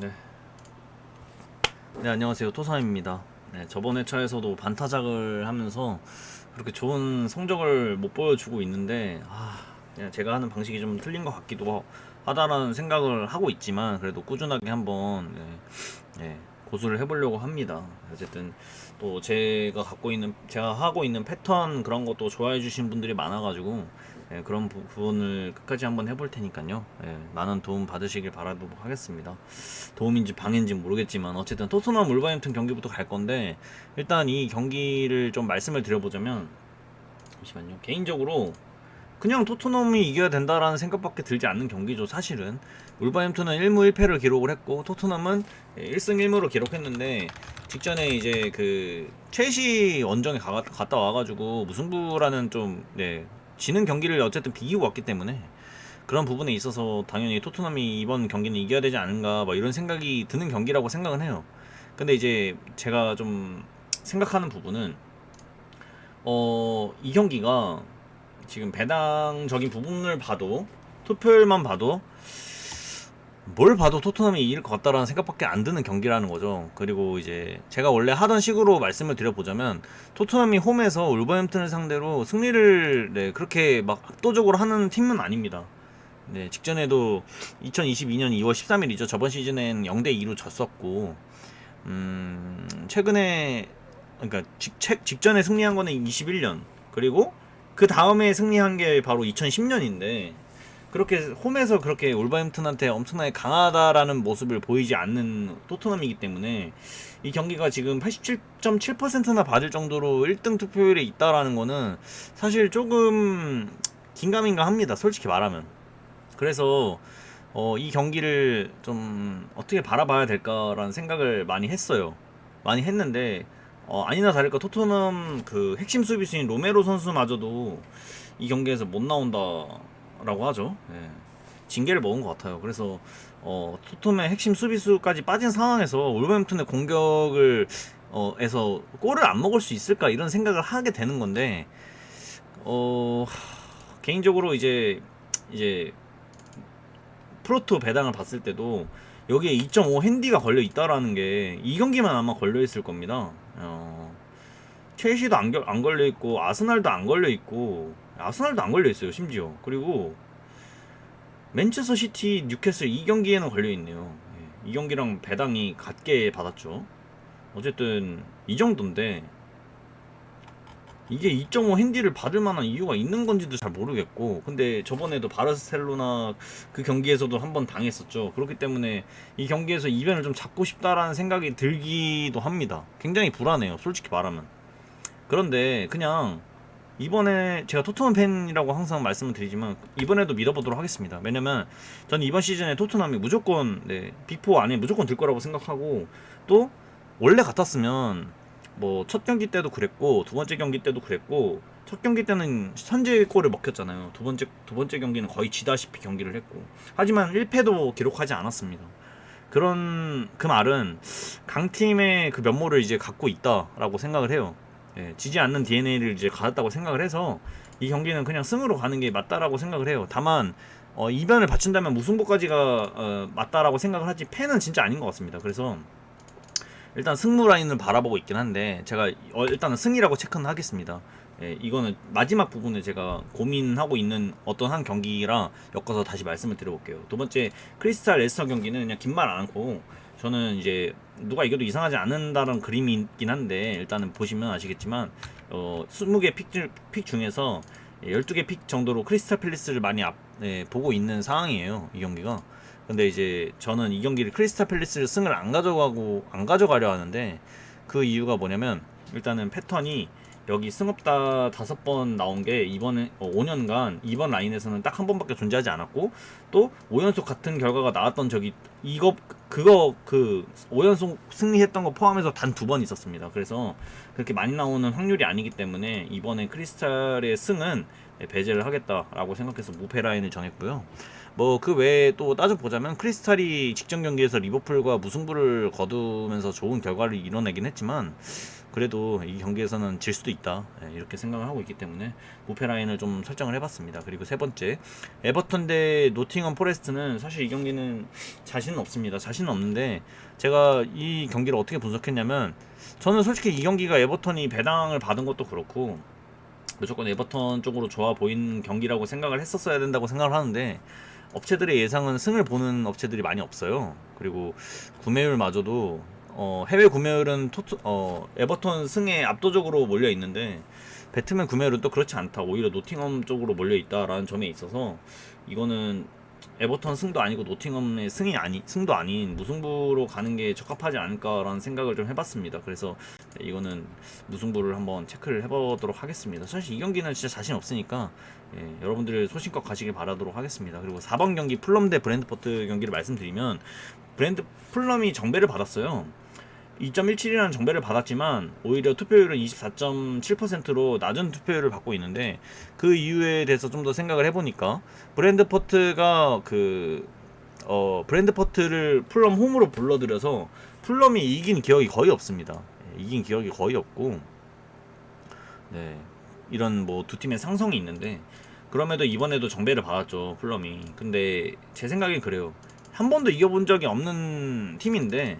네. 네, 안녕하세요. 토사입니다. 네, 저번 회차에서도 반타작을 하면서 그렇게 좋은 성적을 못 보여주고 있는데, 그냥 제가 하는 방식이 좀 틀린 것 같기도 하다라는 생각을 하고 있지만, 그래도 꾸준하게 한번, 고수를 해보려고 합니다. 어쨌든, 또 제가 하고 있는 패턴 그런 것도 좋아해 주신 분들이 많아가지고, 그런 부분을 끝까지 한번 해볼 테니까요. 많은 도움 받으시길 바라도록 하겠습니다. 도움인지 방해인지 모르겠지만 어쨌든 토트넘 울버햄튼 경기부터 갈 건데, 일단 이 경기를 좀 말씀을 드려보자면, 잠시만요. 개인적으로 그냥 토트넘이 이겨야 된다라는 생각밖에 들지 않는 경기죠. 사실은 울버햄튼은 1무 1패를 기록을 했고 토트넘은 1승 1무로 기록했는데, 직전에 이제 그 첼시 원정에 갔다 와가지고 무승부라는 좀 지는 경기를 어쨌든 비기고 왔기 때문에, 그런 부분에 있어서 당연히 토트넘이 이번 경기는 이겨야 되지 않은가 뭐 이런 생각이 드는 경기라고 생각은 해요. 근데 이제 제가 좀 생각하는 부분은, 이 경기가 지금 배당적인 부분을 봐도, 투표율만 봐도, 뭘 봐도 토트넘이 이길 것 같다라는 생각밖에 안 드는 경기라는 거죠. 그리고 이제 제가 원래 하던 식으로 말씀을 드려보자면, 토트넘이 홈에서 울버햄튼을 상대로 승리를 그렇게 막 압도적으로 하는 팀은 아닙니다. 네, 직전에도 2022년 2월 13일이죠. 저번 시즌엔 0대2로 졌었고, 최근에, 그러니까 직전에 승리한 거는 21년, 그리고 그 다음에 승리한 게 바로 2010년인데, 그렇게 홈에서 그렇게 울버햄튼한테 엄청나게 강하다라는 모습을 보이지 않는 토트넘이기 때문에, 이 경기가 지금 87.7%나 받을 정도로 1등 투표율에 있다라는 거는 사실 조금 긴가민가 합니다. 솔직히 말하면. 그래서 이 경기를 좀 어떻게 바라봐야 될까라는 생각을 많이 했어요. 많이 했는데, 아니나 다를까 토트넘 그 핵심 수비수인 로메로 선수마저도 이 경기에서 못 나온다라고 하죠. 징계를 먹은 것 같아요. 그래서 토트넘의 핵심 수비수까지 빠진 상황에서 울버햄튼의 공격을 에서 골을 안 먹을 수 있을까 이런 생각을 하게 되는 건데, 개인적으로 이제 프로토 배당을 봤을 때도 여기에 2.5 핸디가 걸려 있다라는 게 이 경기만 아마 걸려 있을 겁니다. 첼시도 안 걸려 있고, 아스날도 안 걸려 있고, 아스날도 안 걸려 있어요, 심지어. 그리고 맨체스터 시티, 뉴캐슬 이 경기에는 걸려 있네요. 이 경기랑 배당이 같게 받았죠. 어쨌든 이 정도인데, 이게 2.5 핸디를 받을 만한 이유가 있는 건지도 잘 모르겠고, 근데 저번에도 바르셀로나 그 경기에서도 한번 당했었죠. 그렇기 때문에 이 경기에서 이변을 좀 잡고 싶다라는 생각이 들기도 합니다. 굉장히 불안해요, 솔직히 말하면. 그런데 그냥 이번에 제가 토트넘 팬이라고 항상 말씀을 드리지만, 이번에도 믿어보도록 하겠습니다. 왜냐면 저는 이번 시즌에 토트넘이 무조건 빅4 안에 무조건 들 거라고 생각하고, 또 원래 같았으면 뭐 첫 경기 때도 그랬고 두 번째 경기 때도 그랬고, 첫 경기 때는 선제골을 먹혔잖아요. 두 번째 경기는 거의 지다시피 경기를 했고, 하지만 1패도 기록하지 않았습니다. 그런 그 말은 강팀의 그 면모를 이제 갖고 있다라고 생각을 해요. 지지 않는 DNA를 이제 가졌다고 생각을 해서 이 경기는 그냥 승으로 가는 게 맞다라고 생각을 해요. 다만 이변을 받친다면 무승부까지가 맞다라고 생각을 하지, 패는 진짜 아닌 것 같습니다. 그래서 일단 승무 라인을 바라보고 있긴 한데, 제가 일단은 승이라고 체크는 하겠습니다. 이거는 마지막 부분에 제가 고민하고 있는 어떤 한 경기랑 엮어서 다시 말씀을 드려볼게요. 두 번째 크리스탈 레스터 경기는 그냥 긴 말 안 하고, 저는 이제 누가 이겨도 이상하지 않는다는 그림이 있긴 한데, 일단은 보시면 아시겠지만 20개 픽 중에서 12개 픽 정도로 크리스탈 팰리스를 많이 보고 있는 상황이에요, 이 경기가. 근데 이제 저는 이 경기를 크리스탈 팰리스를 승을 안 가져가려 하는데, 그 이유가 뭐냐면, 일단은 패턴이 여기 승업다 5번 나온 게 이번에 5년간 이번 라인에서는 딱 한 번밖에 존재하지 않았고, 또 5연속 같은 결과가 나왔던 적이 그 5연속 승리했던 거 포함해서 단 2번 있었습니다. 그래서 그렇게 많이 나오는 확률이 아니기 때문에 이번에 크리스탈의 승은 배제를 하겠다라고 생각해서 무패 라인을 정했고요. 뭐 그 외에 또 따져보자면 크리스탈이 직전 경기에서 리버풀과 무승부를 거두면서 좋은 결과를 이뤄내긴 했지만 그래도 이 경기에서는 질 수도 있다, 이렇게 생각을 하고 있기 때문에 무패 라인을 좀 설정을 해봤습니다. 그리고 세 번째, 에버턴 대 노팅엄 포레스트는 사실 이 경기는 자신은 없습니다. 자신은 없는데 제가 이 경기를 어떻게 분석했냐면, 저는 솔직히 이 경기가 에버턴이 배당을 받은 것도 그렇고 무조건 에버턴 쪽으로 좋아 보이는 경기라고 생각을 했었어야 된다고 생각을 하는데, 업체들의 예상은 승을 보는 업체들이 많이 없어요. 그리고 구매율마저도 해외 구매율은 에버턴 승에 압도적으로 몰려 있는데 배트맨 구매율은 또 그렇지 않다. 오히려 노팅엄 쪽으로 몰려 있다라는 점에 있어서 이거는 에버턴 승도 아니고 노팅엄의 승도 아닌 무승부로 가는 게 적합하지 않을까라는 생각을 좀 해봤습니다. 그래서 이거는 무승부를 한번 체크를 해보도록 하겠습니다. 사실 이 경기는 진짜 자신 없으니까 여러분들 소신껏 가시길 바라도록 하겠습니다. 그리고 4번 경기 풀럼 대 브랜드포트 경기를 말씀드리면, 풀럼이 정배를 받았어요. 2.17이라는 정배를 받았지만 오히려 투표율은 24.7%로 낮은 투표율을 받고 있는데, 그 이유에 대해서 좀 더 생각을 해보니까 브랜드포트가 브랜드포트를 풀럼 홈으로 불러들여서 풀럼이 이긴 기억이 거의 없습니다. 이긴 기억이 거의 없고, 네, 이런 뭐 두 팀의 상성이 있는데 그럼에도 이번에도 정배를 받았죠, 풀럼이. 근데 제 생각엔 그래요. 한 번도 이겨본 적이 없는 팀인데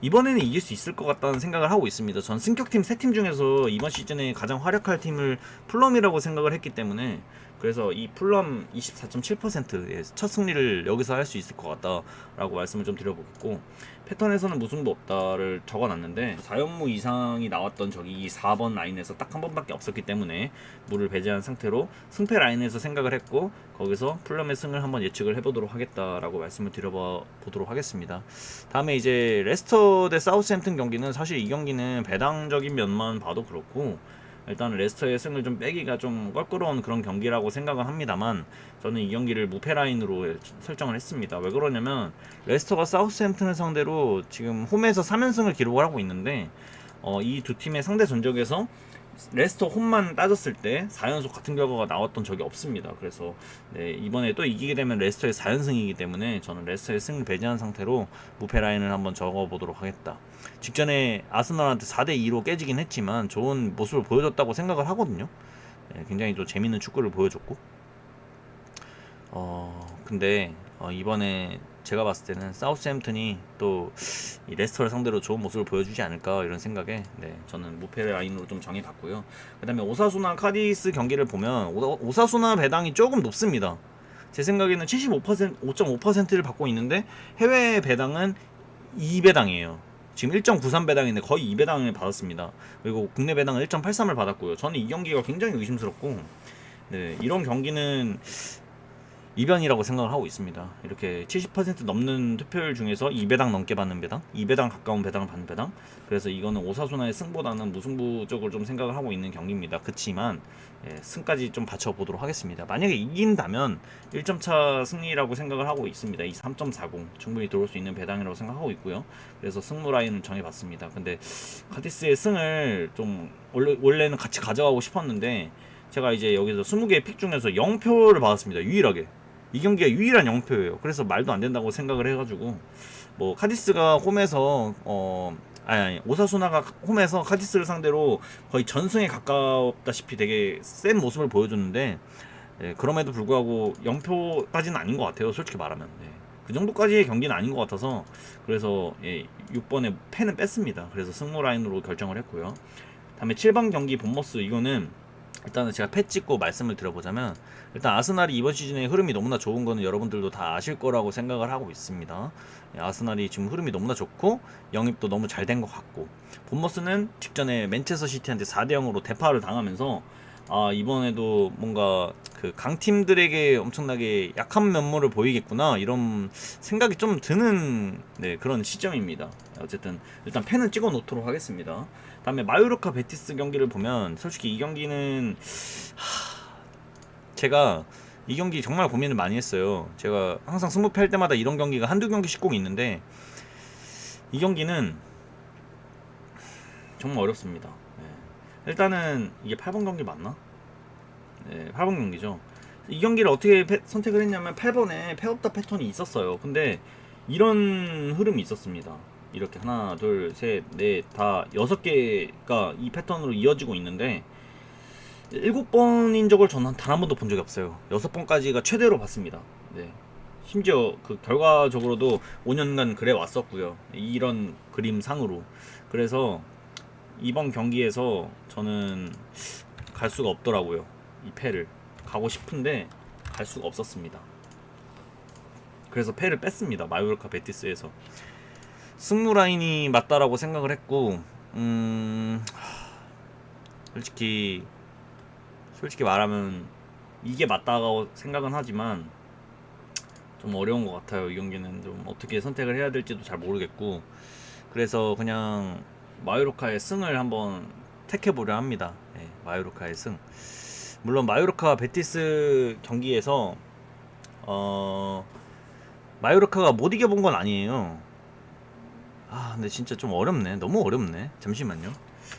이번에는 이길 수 있을 것 같다는 생각을 하고 있습니다. 전 승격팀 3팀 중에서 이번 시즌에 가장 활약할 팀을 풀럼이라고 생각을 했기 때문에, 그래서 이 풀럼 24.7%의 첫 승리를 여기서 할 수 있을 것 같다라고 말씀을 좀 드려보겠고, 패턴에서는 무승부 없다를 적어놨는데 4연무 이상이 나왔던 적이 4번 라인에서 딱 한 번밖에 없었기 때문에 무를 배제한 상태로 승패 라인에서 생각을 했고, 거기서 풀럼의 승을 한번 예측을 해보도록 하겠다라고 말씀을 드려보도록 하겠습니다. 다음에 이제 레스터 대 사우스햄튼 경기는, 사실 이 경기는 배당적인 면만 봐도 그렇고 일단 레스터의 승을 좀 빼기가 좀 껄끄러운 그런 경기라고 생각은 합니다만, 저는 이 경기를 무패 라인으로 설정을 했습니다. 왜 그러냐면 레스터가 사우스햄튼을 상대로 지금 홈에서 3연승을 기록을 하고 있는데, 이 두 팀의 상대 전적에서 레스터 홈만 따졌을 때 4연속 같은 결과가 나왔던 적이 없습니다. 그래서 네, 이번에 또 이기게 되면 레스터의 4연승이기 때문에 저는 레스터의 승을 배제한 상태로 무패 라인을 한번 적어보도록 하겠다. 직전에 아스널한테 4대2로 깨지긴 했지만 좋은 모습을 보여줬다고 생각을 하거든요. 네, 굉장히 좀 재밌는 축구를 보여줬고, 근데 이번에 제가 봤을 때는 사우스햄튼이 또 이 레스터를 상대로 좋은 모습을 보여주지 않을까, 이런 생각에 저는 무패 라인으로 좀 정해봤고요. 그 다음에 오사수나 카디스 경기를 보면 오사수나 배당이 조금 높습니다. 제 생각에는 5.5%를 받고 있는데 해외 배당은 2배당이에요. 지금 1.93 배당인데 거의 2배당을 받았습니다. 그리고 국내 배당은 1.83을 받았고요. 저는 이 경기가 굉장히 의심스럽고, 이런 경기는 이변이라고 생각을 하고 있습니다. 이렇게 70% 넘는 투표율 중에서 2배당 넘게 받는 배당, 2배당 가까운 배당을 받는 배당. 그래서 이거는 오사수나의 승보다는 무승부 쪽을 좀 생각을 하고 있는 경기입니다. 그치만 승까지 좀 받쳐보도록 하겠습니다. 만약에 이긴다면 1점차 승리라고 생각을 하고 있습니다. 이 3.40 충분히 들어올 수 있는 배당이라고 생각하고 있고요. 그래서 승무 라인을 정해봤습니다. 근데 카디스의 승을 좀 원래는 같이 가져가고 싶었는데, 제가 이제 여기서 20개의 픽 중에서 0표를 받았습니다. 유일하게. 이 경기가 유일한 0표예요. 그래서 말도 안 된다고 생각을 해가지고, 뭐 카디스가 홈에서 오사수나가 홈에서 카디스를 상대로 거의 전승에 가깝다시피 되게 센 모습을 보여줬는데, 그럼에도 불구하고 0표까지는 아닌 것 같아요. 솔직히 말하면. 그 정도까지의 경기는 아닌 것 같아서, 그래서 6번에 펜은 뺐습니다. 그래서 승무 라인으로 결정을 했고요. 다음에 7번 경기 본머스, 이거는 일단은 제가 패 찍고 말씀을 드려보자면, 일단 아스날이 이번 시즌의 흐름이 너무나 좋은 거는 여러분들도 다 아실 거라고 생각을 하고 있습니다. 아스날이 지금 흐름이 너무나 좋고 영입도 너무 잘 된 것 같고, 본머스는 직전에 맨체스터 시티한테 4대0으로 대파를 당하면서 이번에도 뭔가 그 강팀들에게 엄청나게 약한 면모를 보이겠구나, 이런 생각이 좀 드는 그런 시점입니다. 어쨌든 일단 펜은 찍어 놓도록 하겠습니다. 다음에 마요르카 베티스 경기를 보면, 솔직히 이 경기는 제가 이 경기 정말 고민을 많이 했어요. 제가 항상 승부패 할 때마다 이런 경기가 한두 경기씩 꼭 있는데, 이 경기는 정말 어렵습니다. 일단은 이게 8번 경기 맞나? 8번 경기죠. 이 경기를 어떻게 선택을 했냐면 8번에 패업다 패턴이 있었어요. 근데 이런 흐름이 있었습니다. 이렇게 하나, 둘, 셋, 넷, 다 6개가 이 패턴으로 이어지고 있는데 7번인 적을 저는 단 한 번도 본 적이 없어요. 6번까지가 최대로 봤습니다. 네. 심지어 그 결과적으로도 5년간 그래 왔었고요. 이런 그림상으로. 그래서 이번 경기에서 저는 갈 수가 없더라고요. 이 패를 가고 싶은데 갈 수가 없었습니다. 그래서 패를 뺐습니다. 마요르카 베티스에서. 승무 라인이 맞다라고 생각을 했고, 솔직히 말하면 이게 맞다고 생각은 하지만 좀 어려운 것 같아요. 이 경기는 좀 어떻게 선택을 해야 될지도 잘 모르겠고, 그래서 그냥 마요르카의 승을 한번 택해보려 합니다. 네, 마요르카의 승. 물론 마요르카 베티스 경기에서 마요르카가 못 이겨본 건 아니에요. 근데 진짜 좀 어렵네. 너무 어렵네. 잠시만요.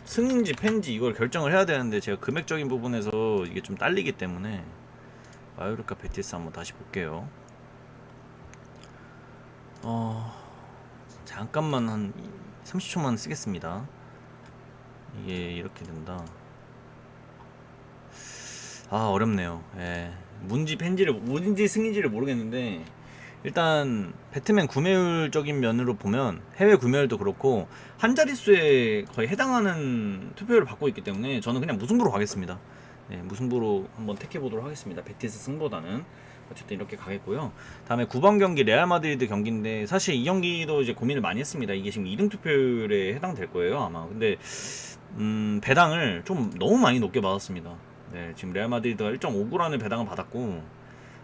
승인지 팬지 이걸 결정을 해야 되는데 제가 금액적인 부분에서 이게 좀 딸리기 때문에 마요르카 베티스 한번 다시 볼게요. 잠깐만 한 30초만 쓰겠습니다. 이게 이렇게 된다. 어렵네요. 예. 뭔지 승인지를 모르겠는데 일단 배트맨 구매율적인 면으로 보면 해외 구매율도 그렇고 한 자릿수에 거의 해당하는 투표율을 받고 있기 때문에 저는 그냥 무승부로 가겠습니다. 네, 무승부로 한번 택해 보도록 하겠습니다. 베티스 승보다는 어쨌든 이렇게 가겠고요. 다음에 9번 경기 레알 마드리드 경기인데 사실 이 경기도 이제 고민을 많이 했습니다. 이게 지금 2등 투표율에 해당될 거예요 아마. 근데 배당을 좀 너무 많이 높게 받았습니다. 네, 지금 레알 마드리드가 1.59라는 배당을 받았고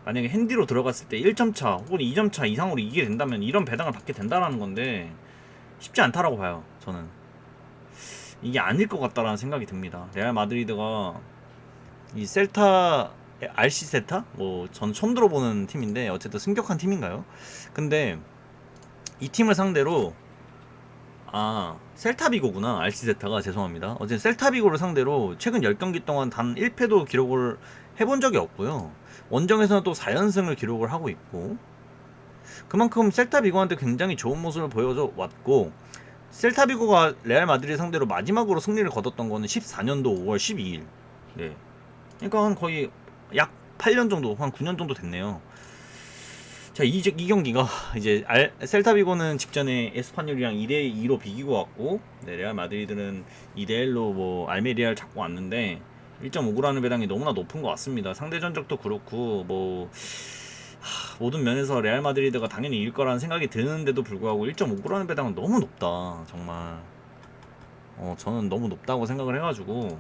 만약에 핸디로 들어갔을 때 1점 차 혹은 2점 차 이상으로 이기게 된다면 이런 배당을 받게 된다라는 건데 쉽지 않다라고 봐요. 저는 이게 아닐 것 같다라는 생각이 듭니다. 레알 마드리드가 이 셀타 RC 세타 뭐 저는 처음 들어보는 팀인데 어쨌든 승격한 팀인가요? 근데 이 팀을 상대로 셀타비고구나. RC 세타가 죄송합니다. 어쨌든 셀타비고를 상대로 최근 10경기 동안 단 1패도 기록을 해본 적이 없고요. 원정에서는 또 4연승을 기록을 하고 있고 그만큼 셀타비고한테 굉장히 좋은 모습을 보여줘 왔고 셀타비고가 레알 마드리드 상대로 마지막으로 승리를 거뒀던 거는 14년도 5월 12일. 네. 그러니까 한 거의 약 8년 정도, 한 9년 정도 됐네요. 자, 이 경기가 이제 셀타비고는 직전에 에스파뇰이랑 2대2로 비기고 왔고, 네, 레알 마드리드는 2대1로 뭐 알메리아를 잡고 왔는데 1.59라는 배당이 너무나 높은 것 같습니다. 상대 전적도 그렇고 뭐 모든 면에서 레알 마드리드가 당연히 이길 거라는 생각이 드는데도 불구하고 1.59라는 배당은 너무 높다. 정말 저는 너무 높다고 생각을 해가지고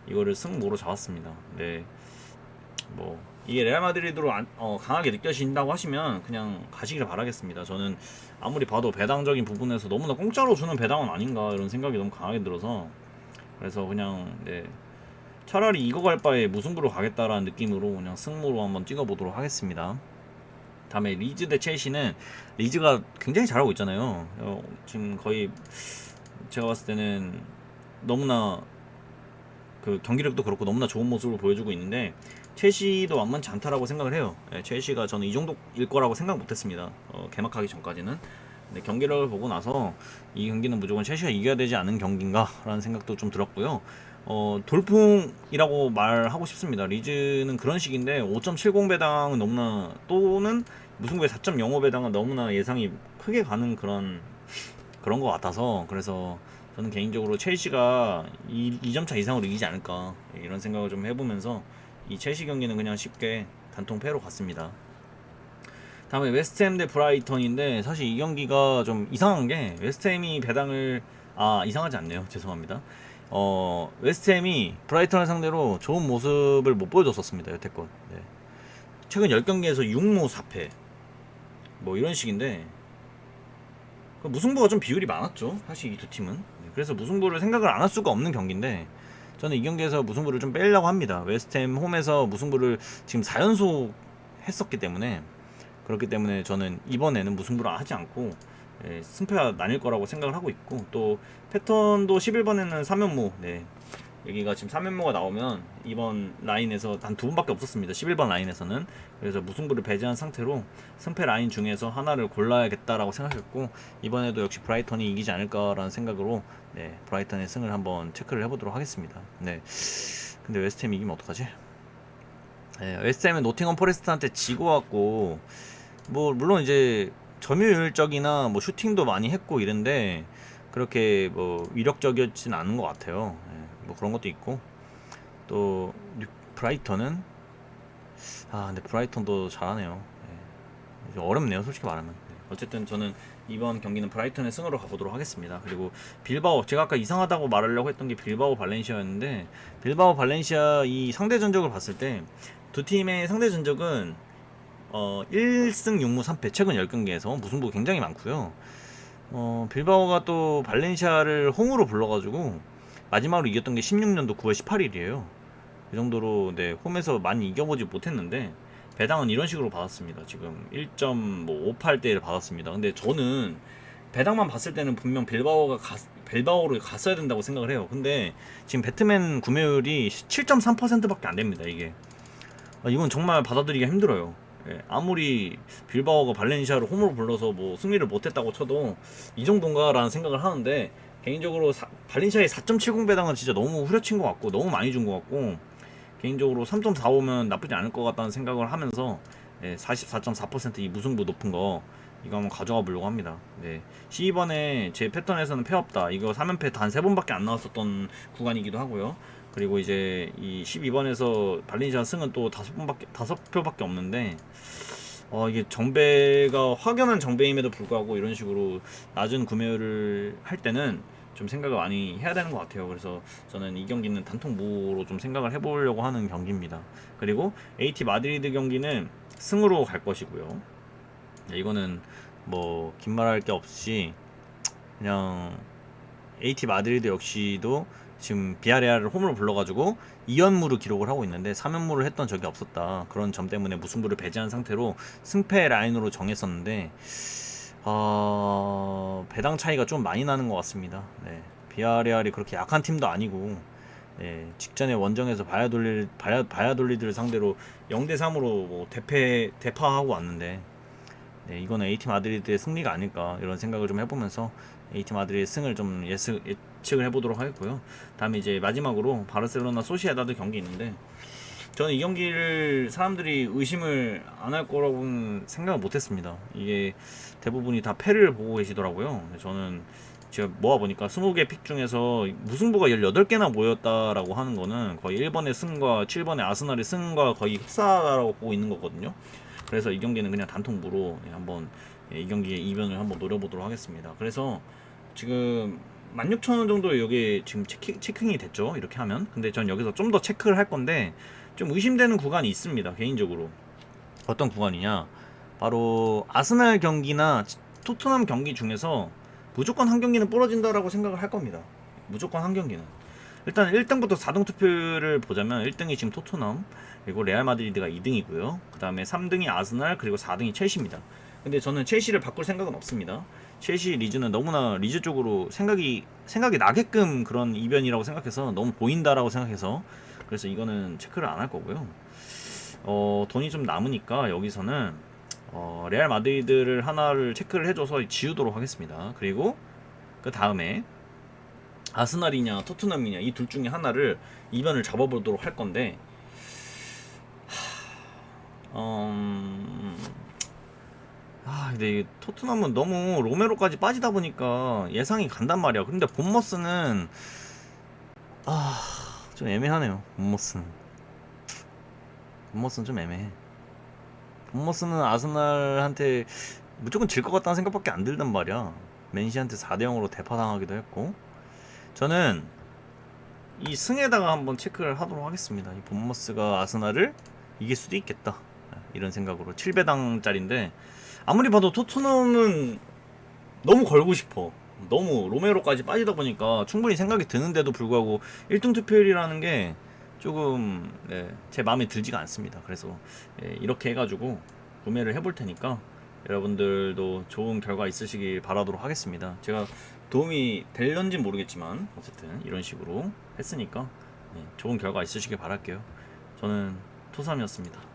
이거를 승모로 잡았습니다. 네, 뭐 이게 레알 마드리드로 강하게 느껴진다고 하시면 그냥 가시길 바라겠습니다. 저는 아무리 봐도 배당적인 부분에서 너무나 공짜로 주는 배당은 아닌가 이런 생각이 너무 강하게 들어서 그래서 그냥 네, 차라리 이거 갈 바에 무승부로 가겠다라는 느낌으로 그냥 승모로 한번 찍어보도록 하겠습니다. 다음에 리즈 대 첼시는 리즈가 굉장히 잘하고 있잖아요. 지금 거의 제가 봤을 때는 너무나 그 경기력도 그렇고 너무나 좋은 모습을 보여주고 있는데 첼시도 만만치 않다라고 생각을 해요. 첼시가 저는 이 정도일 거라고 생각 못했습니다. 개막하기 전까지는. 근데 경기력을 보고 나서 이 경기는 무조건 첼시가 이겨야 되지 않은 경기인가 라는 생각도 좀 들었고요. 돌풍이라고 말하고 싶습니다. 리즈는 그런 식인데 5.70 배당은 너무나 또는 무승부의 4.05 배당은 너무나 예상이 크게 가는 그런 것 같아서 그래서 저는 개인적으로 첼시가 2점 차 이상으로 이기지 않을까 이런 생각을 좀 해보면서 이 첼시 경기는 그냥 쉽게 단통 패로 갔습니다. 다음에 웨스트햄 대 브라이턴인데 사실 이 경기가 좀 이상한 게 웨스트햄이 배당을 이상하지 않네요. 죄송합니다. 웨스트햄이 브라이턴을 상대로 좋은 모습을 못 보여줬었습니다. 여태껏. 네. 최근 10경기에서 6무 4패 뭐 이런 식인데 무승부가 좀 비율이 많았죠. 사실 이 두 팀은. 네. 그래서 무승부를 생각을 안 할 수가 없는 경기인데 저는 이 경기에서 무승부를 좀 빼려고 합니다. 웨스트햄 홈에서 무승부를 지금 4연속 했었기 때문에 그렇기 때문에 저는 이번에는 무승부를 하지 않고 승패가 나뉠 거라고 생각을 하고 있고 또 패턴도 11번에는 3연무 여기가 지금 3연모가 나오면 이번 라인에서 단 두 분밖에 없었습니다. 11번 라인에서는. 그래서 무승부를 배제한 상태로 승패 라인 중에서 하나를 골라야겠다라고 생각했고, 이번에도 역시 브라이턴이 이기지 않을까라는 생각으로 네, 브라이턴의 승을 한번 체크를 해보도록 하겠습니다. 네. 근데 웨스트햄 이기면 어떡하지? 네, 웨스트햄은 노팅엄 포레스트한테 지고 왔고, 뭐 물론 이제 점유율적이나 뭐 슈팅도 많이 했고 이런데 그렇게 뭐 위력적이었진 않은 것 같아요. 예, 뭐 그런 것도 있고, 또 브라이턴은 근데 브라이턴도 잘하네요. 예, 좀 어렵네요, 솔직히 말하면. 네, 어쨌든 저는 이번 경기는 브라이턴의 승으로 가보도록 하겠습니다. 그리고 빌바오, 제가 아까 이상하다고 말하려고 했던 게 빌바오 발렌시아였는데, 빌바오 발렌시아 이 상대 전적을 봤을 때 두 팀의 상대 전적은 1승 6무 3패, 최근 10경기에서 무승부 굉장히 많고요. 빌바오가 또 발렌시아를 홈으로 불러가지고 마지막으로 이겼던 게 16년도 9월 18일이에요. 그 정도로 네, 홈에서 많이 이겨보지 못했는데 배당은 이런 식으로 받았습니다. 지금 1.58대를 받았습니다. 근데 저는 배당만 봤을 때는 분명 빌바오로 갔어야 된다고 생각을 해요. 근데 지금 배트맨 구매율이 7.3%밖에 안 됩니다. 이게 이건 정말 받아들이기가 힘들어요. 예, 아무리 빌바오가 발렌시아를 홈으로 불러서 뭐 승리를 못했다고 쳐도 이 정도인가라는 생각을 하는데, 개인적으로 발렌시아의 4.70 배당은 진짜 너무 후려친 것 같고 너무 많이 준 것 같고, 개인적으로 3.45면 나쁘지 않을 것 같다는 생각을 하면서 44.4%이 무승부 높은 거 이거 한번 가져가 보려고 합니다. 네. 12번에 제 패턴에서는 패 없다. 이거 3연패 단 3번밖에 안 나왔었던 구간이기도 하고요. 그리고 이제 이 12번에서 발렌시아 승은 또 5표밖에 없는데, 이게 정배가 확연한 정배임에도 불구하고 이런 식으로 낮은 구매율을 할 때는 좀 생각을 많이 해야 되는 것 같아요. 그래서 저는 이 경기는 단통무로 좀 생각을 해보려고 하는 경기입니다. 그리고 AT 마드리드 경기는 승으로 갈 것이고요. 네, 이거는 뭐 긴 말할 게 없이 그냥 AT 마드리드 역시도 지금 비아레알을 홈으로 불러가지고 2연무를 기록을 하고 있는데 3연무를 했던 적이 없었다. 그런 점 때문에 무승부를 배제한 상태로 승패 라인으로 정했었는데 배당 차이가 좀 많이 나는 것 같습니다. 네. 비아레알이 그렇게 약한 팀도 아니고, 네. 직전에 원정에서 바야돌리드를 상대로 0대3으로 뭐 대파하고 왔는데, 네, 이거는 AT 마드리드의 승리가 아닐까 이런 생각을 좀 해보면서 AT 마드리드의 승을 좀 예측을 해보도록 하겠고요. 다음에 이제 마지막으로 바르셀로나 소시에다드 경기 있는데, 저는 이 경기를 사람들이 의심을 안 할 거라고는 생각을 못했습니다. 이게 대부분이 다 패를 보고 계시더라고요. 저는 제가 모아보니까 20개 픽 중에서 무승부가 18개나 모였다라고 하는 거는 거의 1번의 승과 7번의 아스날의 승과 거의 흡사라고 보고 있는 거거든요. 그래서 이 경기는 그냥 단통부로 한번 이 경기의 이변을 한번 노려보도록 하겠습니다. 그래서 지금 16,000원 정도 여기 지금 체킹이 됐죠, 이렇게 하면. 근데 전 여기서 좀 더 체크를 할 건데 좀 의심되는 구간이 있습니다, 개인적으로. 어떤 구간이냐, 바로 아스날 경기나 토트넘 경기 중에서 무조건 한 경기는 부러진다라고 생각을 할 겁니다. 무조건 한 경기는. 일단 1등부터 4등 투표를 보자면 1등이 지금 토트넘, 그리고 레알 마드리드가 2등이고요. 그 다음에 3등이 아스날, 그리고 4등이 첼시입니다. 근데 저는 첼시를 바꿀 생각은 없습니다. 첼시 리즈는 너무나 리즈 쪽으로 생각이 나게끔 그런 이변이라고 생각해서, 너무 보인다라고 생각해서, 그래서 이거는 체크를 안 할 거고요. 돈이 좀 남으니까 여기서는 레알 마드리드를 하나를 체크를 해줘서 지우도록 하겠습니다. 그리고 그 다음에 아스날이냐 토트넘이냐 이 둘 중에 하나를 이변을 잡아보도록 할 건데, 근데 토트넘은 너무 로메로까지 빠지다 보니까 예상이 간단 말이야. 근데 본머스는 좀 애매하네요. 본머스는 좀 애매해. 본머스는 아스날한테 무조건 질 것 같다는 생각밖에 안 들단 말이야. 맨시한테 4대0으로 대파당하기도 했고. 저는 이 승에다가 한번 체크를 하도록 하겠습니다. 이 본머스가 아스날을 이길 수도 있겠다, 이런 생각으로. 7배당짜리인데 아무리 봐도 토트넘은 너무 걸고 싶어. 너무 로메로까지 빠지다 보니까 충분히 생각이 드는데도 불구하고 1등 투표율이라는 게 조금 제 마음에 들지가 않습니다. 그래서 이렇게 해가지고 구매를 해볼 테니까 여러분들도 좋은 결과 있으시길 바라도록 하겠습니다. 제가 도움이 될런지 모르겠지만 어쨌든 이런 식으로 했으니까 좋은 결과 있으시길 바랄게요. 저는 토삼이었습니다.